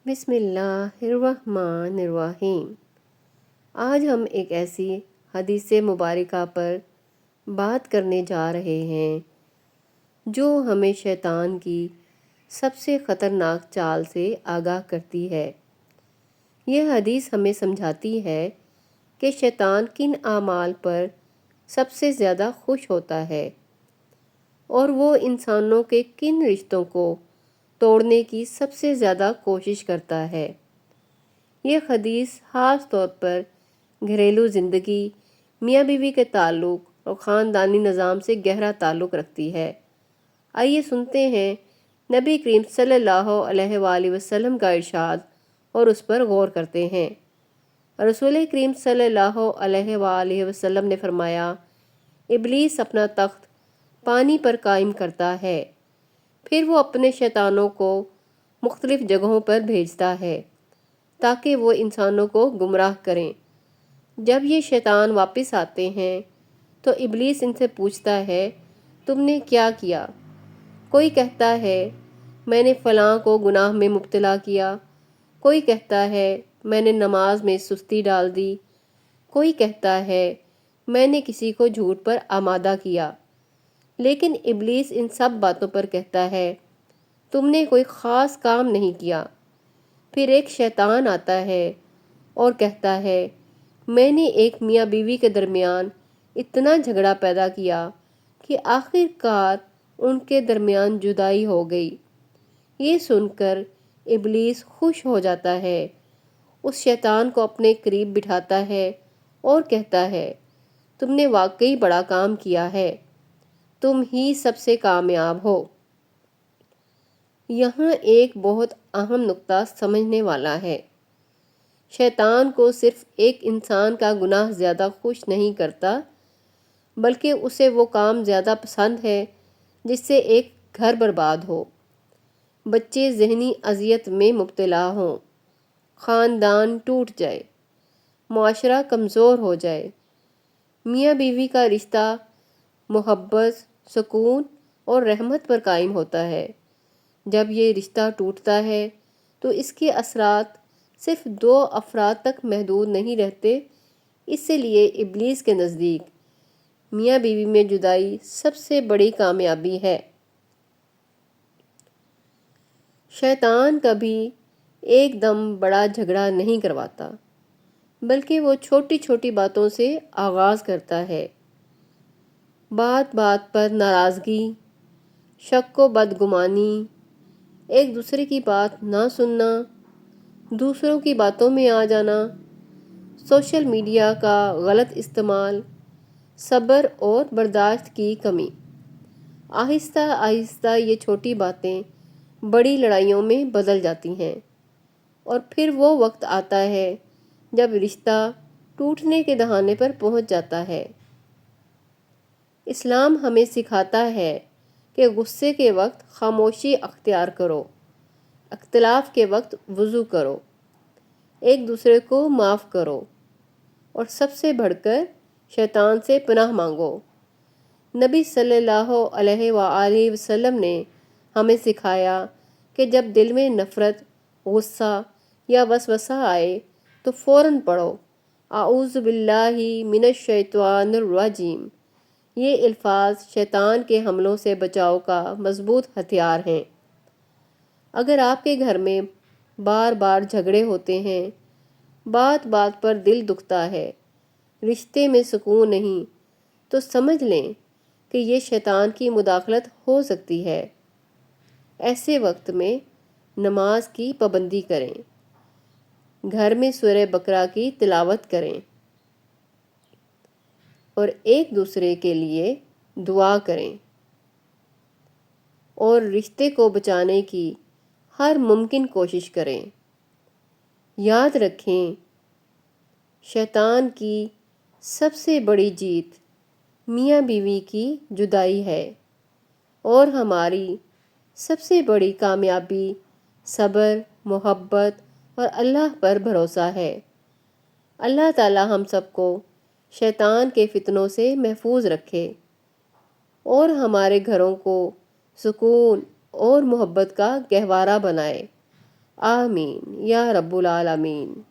بسم اللہ الرحمن الرحیم۔ آج ہم ایک ایسی حدیث مبارکہ پر بات کرنے جا رہے ہیں جو ہمیں شیطان کی سب سے خطرناک چال سے آگاہ کرتی ہے۔ یہ حدیث ہمیں سمجھاتی ہے کہ شیطان کن اعمال پر سب سے زیادہ خوش ہوتا ہے اور وہ انسانوں کے کن رشتوں کو توڑنے کی سب سے زیادہ کوشش کرتا ہے۔ یہ حدیث خاص طور پر گھریلو زندگی، میاں بیوی کے تعلق اور خاندانی نظام سے گہرا تعلق رکھتی ہے۔ آئیے سنتے ہیں نبی کریم صلی اللہ علیہ وآلہ وسلم کا ارشاد اور اس پر غور کرتے ہیں۔ رسول کریم صلی اللہ علیہ وآلہ وسلم نے فرمایا، ابلیس اپنا تخت پانی پر قائم کرتا ہے، پھر وہ اپنے شیطانوں کو مختلف جگہوں پر بھیجتا ہے تاکہ وہ انسانوں کو گمراہ کریں۔ جب یہ شیطان واپس آتے ہیں تو ابلیس ان سے پوچھتا ہے، تم نے کیا کیا؟ کوئی کہتا ہے میں نے فلاں کو گناہ میں مبتلا کیا، کوئی کہتا ہے میں نے نماز میں سستی ڈال دی، کوئی کہتا ہے میں نے کسی کو جھوٹ پر آمادہ کیا۔ لیکن ابلیس ان سب باتوں پر کہتا ہے تم نے کوئی خاص کام نہیں کیا۔ پھر ایک شیطان آتا ہے اور کہتا ہے میں نے ایک میاں بیوی کے درمیان اتنا جھگڑا پیدا کیا کہ آخر کار ان کے درمیان جدائی ہو گئی۔ یہ سن کر ابلیس خوش ہو جاتا ہے، اس شیطان کو اپنے قریب بٹھاتا ہے اور کہتا ہے تم نے واقعی بڑا کام کیا ہے، تم ہی سب سے کامیاب ہو۔ یہاں ایک بہت اہم نقطہ سمجھنے والا ہے۔ شیطان کو صرف ایک انسان کا گناہ زیادہ خوش نہیں کرتا، بلکہ اسے وہ کام زیادہ پسند ہے جس سے ایک گھر برباد ہو، بچے ذہنی اذیت میں مبتلا ہوں، خاندان ٹوٹ جائے، معاشرہ کمزور ہو جائے۔ میاں بیوی کا رشتہ محبت، سکون اور رحمت پر قائم ہوتا ہے۔ جب یہ رشتہ ٹوٹتا ہے تو اس کے اثرات صرف دو افراد تک محدود نہیں رہتے، اس لیے ابلیس کے نزدیک میاں بیوی میں جدائی سب سے بڑی کامیابی ہے۔ شیطان کبھی ایک دم بڑا جھگڑا نہیں کرواتا، بلکہ وہ چھوٹی چھوٹی باتوں سے آغاز کرتا ہے۔ بات بات پر ناراضگی، شک و بدگمانی، ایک دوسرے کی بات نہ سننا، دوسروں کی باتوں میں آ جانا، سوشل میڈیا کا غلط استعمال، صبر اور برداشت کی کمی۔ آہستہ آہستہ یہ چھوٹی باتیں بڑی لڑائیوں میں بدل جاتی ہیں، اور پھر وہ وقت آتا ہے جب رشتہ ٹوٹنے کے دہانے پر پہنچ جاتا ہے۔ اسلام ہمیں سکھاتا ہے کہ غصے کے وقت خاموشی اختیار کرو، اختلاف کے وقت وضو کرو، ایک دوسرے کو معاف کرو، اور سب سے بڑھ کر شیطان سے پناہ مانگو۔ نبی صلی اللہ علیہ وآلہ وسلم نے ہمیں سکھایا کہ جب دل میں نفرت، غصہ یا وسوسہ آئے تو فوراً پڑھو اعوذ باللہ من الشیطان الرجیم۔ یہ الفاظ شیطان کے حملوں سے بچاؤ کا مضبوط ہتھیار ہیں۔ اگر آپ کے گھر میں بار بار جھگڑے ہوتے ہیں، بات بات پر دل دکھتا ہے، رشتے میں سکون نہیں، تو سمجھ لیں کہ یہ شیطان کی مداخلت ہو سکتی ہے۔ ایسے وقت میں نماز کی پابندی کریں، گھر میں سورہ بقرہ کی تلاوت کریں، اور ایک دوسرے کے لیے دعا کریں، اور رشتے کو بچانے کی ہر ممکن کوشش کریں۔ یاد رکھیں، شیطان کی سب سے بڑی جیت میاں بیوی کی جدائی ہے، اور ہماری سب سے بڑی کامیابی صبر، محبت اور اللہ پر بھروسہ ہے۔ اللہ تعالی ہم سب کو شیطان کے فتنوں سے محفوظ رکھے اور ہمارے گھروں کو سکون اور محبت کا گہوارہ بنائے۔ آمین یا رب العالمین۔